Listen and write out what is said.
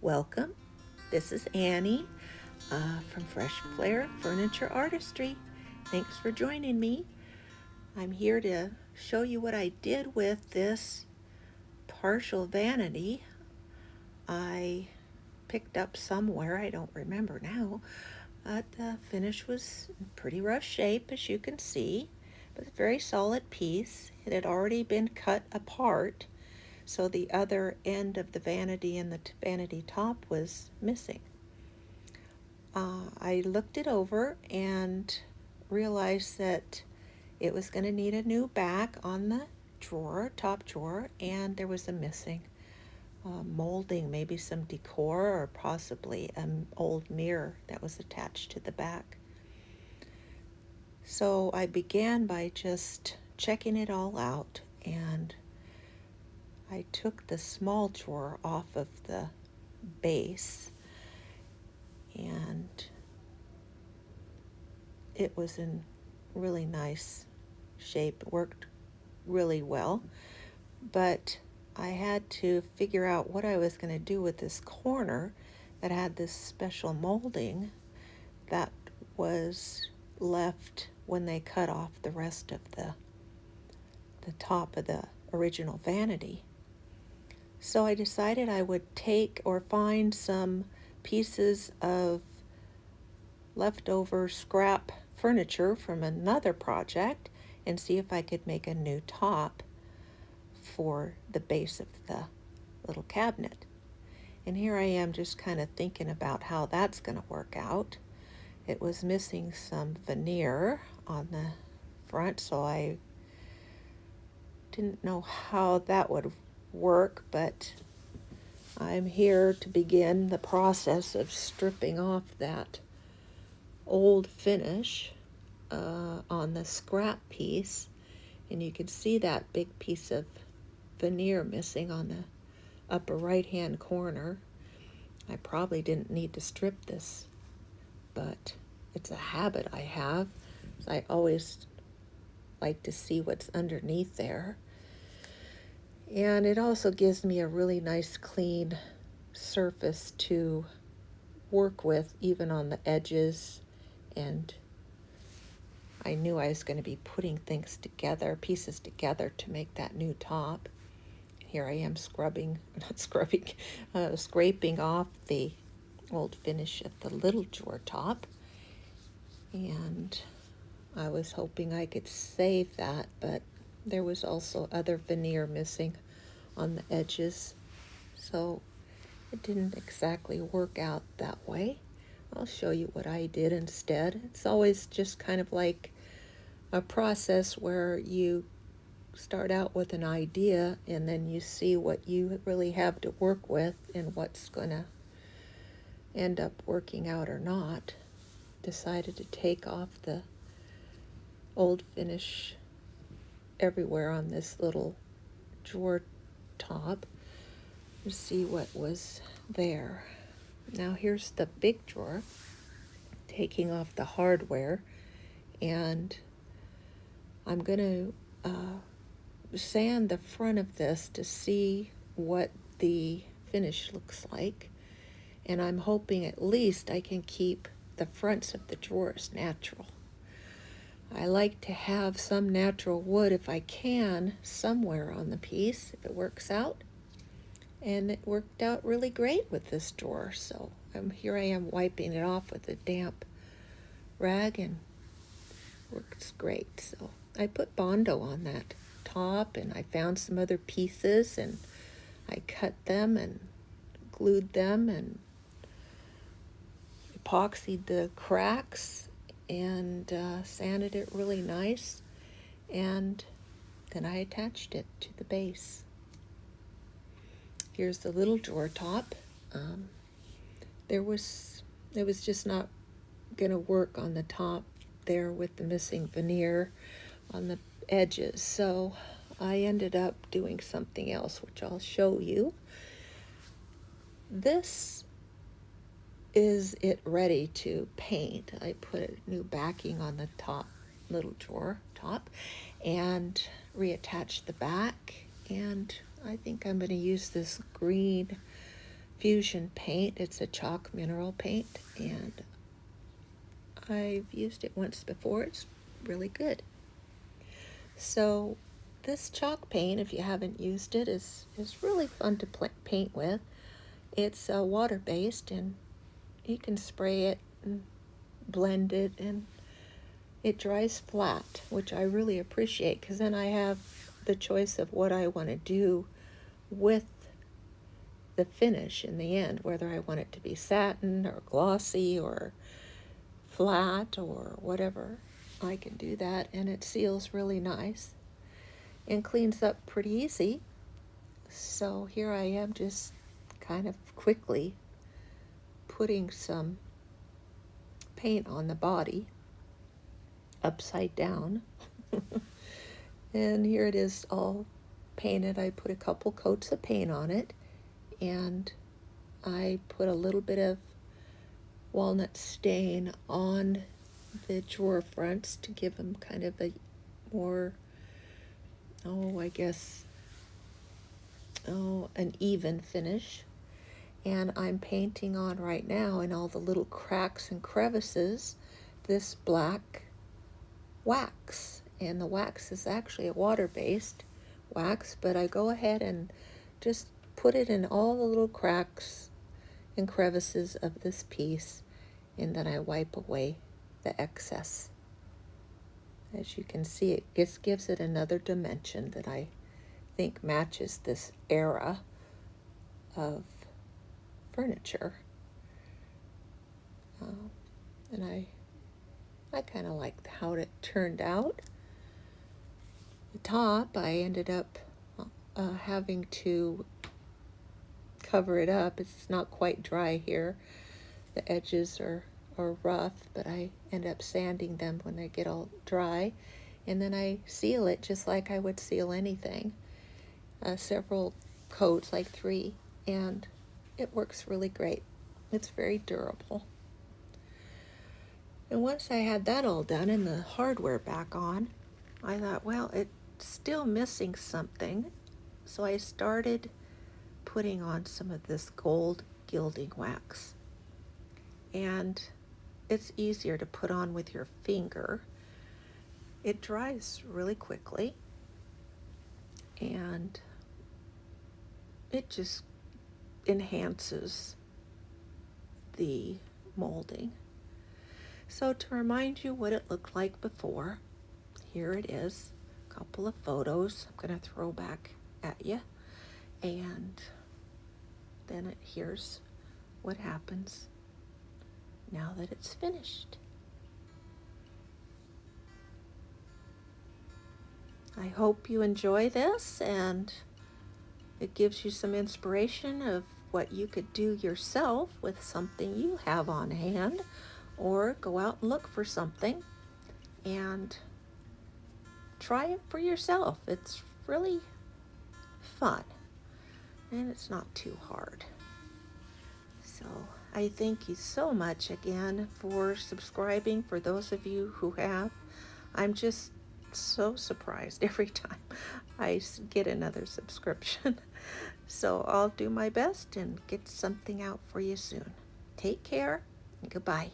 Welcome. This is Annie from Fresh Flair Furniture Artistry. Thanks for joining me. I'm here to show you what I did with this partial vanity I picked up somewhere. I don't remember now. But the finish was in pretty rough shape, as you can see. But a very solid piece. It had already been cut apart, so the other end of the vanity and the vanity top was missing. I looked it over and realized that it was going to need a new back on the drawer, top drawer, and there was a missing molding, maybe some decor or possibly an old mirror that was attached to the back. So I began by just checking it all out, and I took the small drawer off of the base, and it was in really nice shape. It worked really well, but I had to figure out what I was going to do with this corner that had this special molding that was left when they cut off the rest of the top of the original vanity. So I decided I would take or find some pieces of leftover scrap furniture from another project and see if I could make a new top for the base of the little cabinet. And here I am just kind of thinking about how that's going to work out. It was missing some veneer on the front, so I didn't know how that would work, but I'm here to begin the process of stripping off that old finish on the scrap piece, and you can see that big piece of veneer missing on the upper right hand corner. I probably didn't need to strip this, but it's a habit I have. I always like to see what's underneath there. And it also gives me a really nice clean surface to work with, even on the edges. And I knew I was going to be putting things together, pieces together, to make that new top. Here I am scraping off the old finish of the little drawer top. And I was hoping I could save that, but there was also other veneer missing on the edges, so it didn't exactly work out that way. I'll show you what I did instead. It's always just kind of like a process where you start out with an idea and then you see what you really have to work with and what's going to end up working out or not. Decided to take off the old finish everywhere on this little drawer top to see what was there. Now here's the big drawer, taking off the hardware, and I'm going to sand the front of this to see what the finish looks like, and I'm hoping at least I can keep the fronts of the drawers natural. I like to have some natural wood if I can somewhere on the piece if it works out, and it worked out really great with this drawer. So here I am wiping it off with a damp rag, and works great. So I put Bondo on that top, and I found some other pieces, and I cut them and glued them and epoxied the cracks and sanded it really nice, and then I attached it to the base. Here's the little drawer top. It was just not going to work on the top there with the missing veneer on the edges, so I ended up doing something else, which I'll show you. This is it ready to paint. I put a new backing on the top little drawer top and reattached the back, and I think I'm going to use this green Fusion paint. It's a chalk mineral paint, and I've used it once before. It's really good. So this chalk paint, if you haven't used it, is really fun to paint with. It's water-based, and you can spray it and blend it, and it dries flat, which I really appreciate, because then I have the choice of what I want to do with the finish in the end, whether I want it to be satin or glossy or flat or whatever. I can do that, and it seals really nice and cleans up pretty easy. So here I am, just kind of quickly putting some paint on the body upside down. And here it is all painted. I put a couple coats of paint on it, and I put a little bit of walnut stain on the drawer fronts to give them kind of a more, an even finish. And I'm painting on right now, in all the little cracks and crevices, this black wax. And the wax is actually a water-based wax, but I go ahead and just put it in all the little cracks and crevices of this piece, and then I wipe away the excess. As you can see, it just gives it another dimension that I think matches this era of furniture. And I kind of like how it turned out. The top, I ended up having to cover it up. It's not quite dry here. The edges are rough, but I end up sanding them when they get all dry. And then I seal it just like I would seal anything. Several coats, like 3, and it works really great. It's very durable. And once I had that all done and the hardware back on, I thought, well, it's still missing something. So I started putting on some of this gold gilding wax. And it's easier to put on with your finger. It dries really quickly, and it just enhances the molding. So to remind you what it looked like before, here it is, a couple of photos I'm going to throw back at you, and then here's what happens now that it's finished. I hope you enjoy this, and it gives you some inspiration of what you could do yourself with something you have on hand, or go out and look for something and try it for yourself. It's really fun, and it's not too hard. So I thank you so much again for subscribing, for those of you who have. I'm just so surprised every time I get another subscription. So I'll do my best and get something out for you soon. Take care, and goodbye.